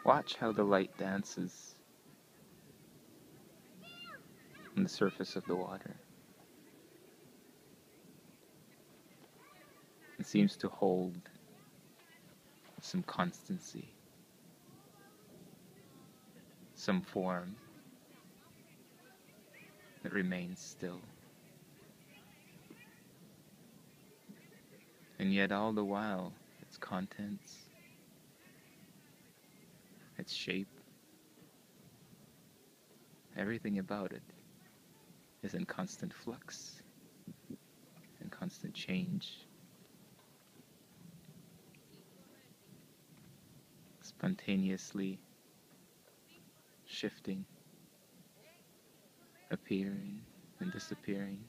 Watch how the light dances on the surface of the water. It seems to hold some constancy, some form that remains still. And yet all the while, its contents, its shape, everything about it is in constant flux, in constant change, spontaneously shifting, appearing and disappearing.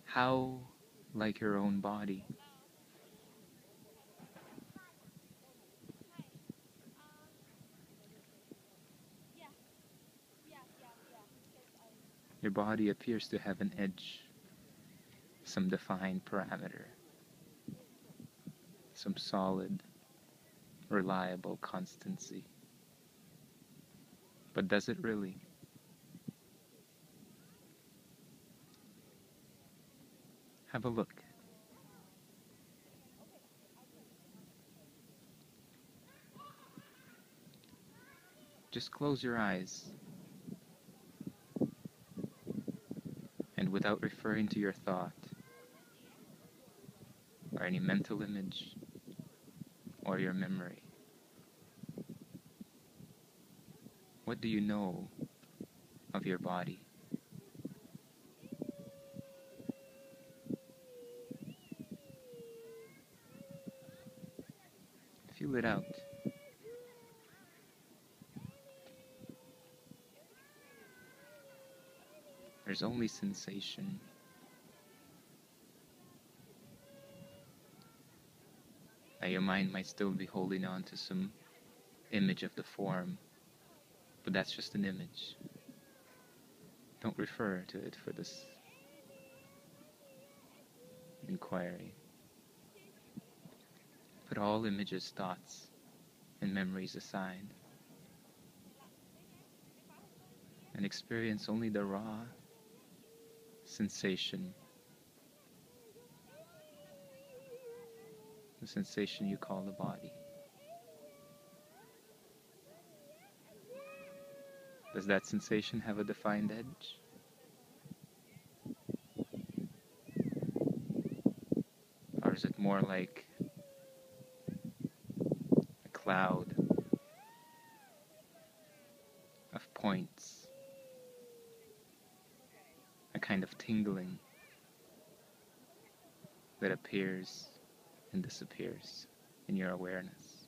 How like your own body. Your body appears to have an edge, some defined parameter, some solid, reliable constancy. But does it really? Have a look. Just close your eyes, and without referring to your thought or any mental image or your memory, what do you know of your body? Feel it out. There's only sensation. Now your mind might still be holding on to some image of the form, but that's just an image. Don't refer to it for this inquiry. Put all images, thoughts, and memories aside, and experience only the raw sensation, the sensation you call the body. Does that sensation have a defined edge? Or is it more like a cloud of points, a kind of tingling that appears and disappears in your awareness?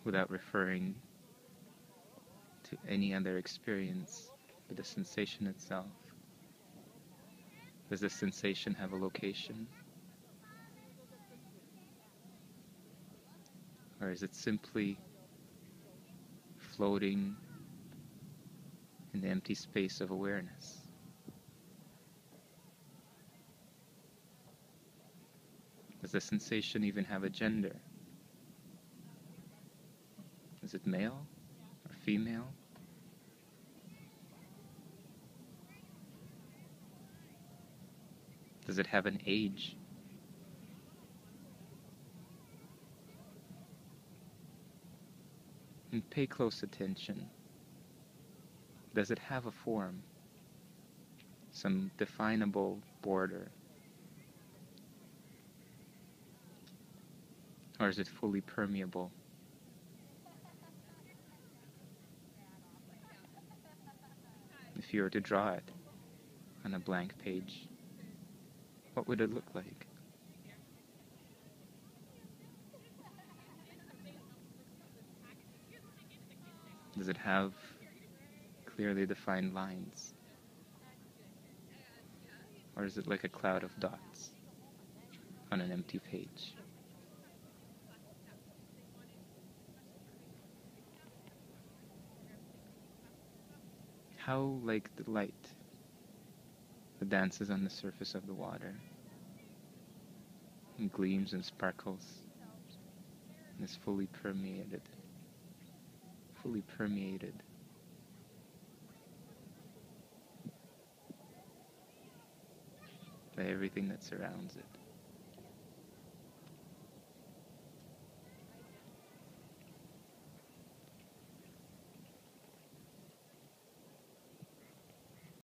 Without referring to any other experience but the sensation itself. Does the sensation have a location? Or is it simply floating in the empty space of awareness? Does the sensation even have a gender? Is it male or female? Does it have an age? And pay close attention. Does it have a form? Some definable border? Or is it fully permeable? If you were to draw it on a blank page, what would it look like? Does it have clearly defined lines? Or is it like a cloud of dots on an empty page? How like the light that dances on the surface of the water, and gleams and sparkles, and is fully permeated by everything that surrounds it.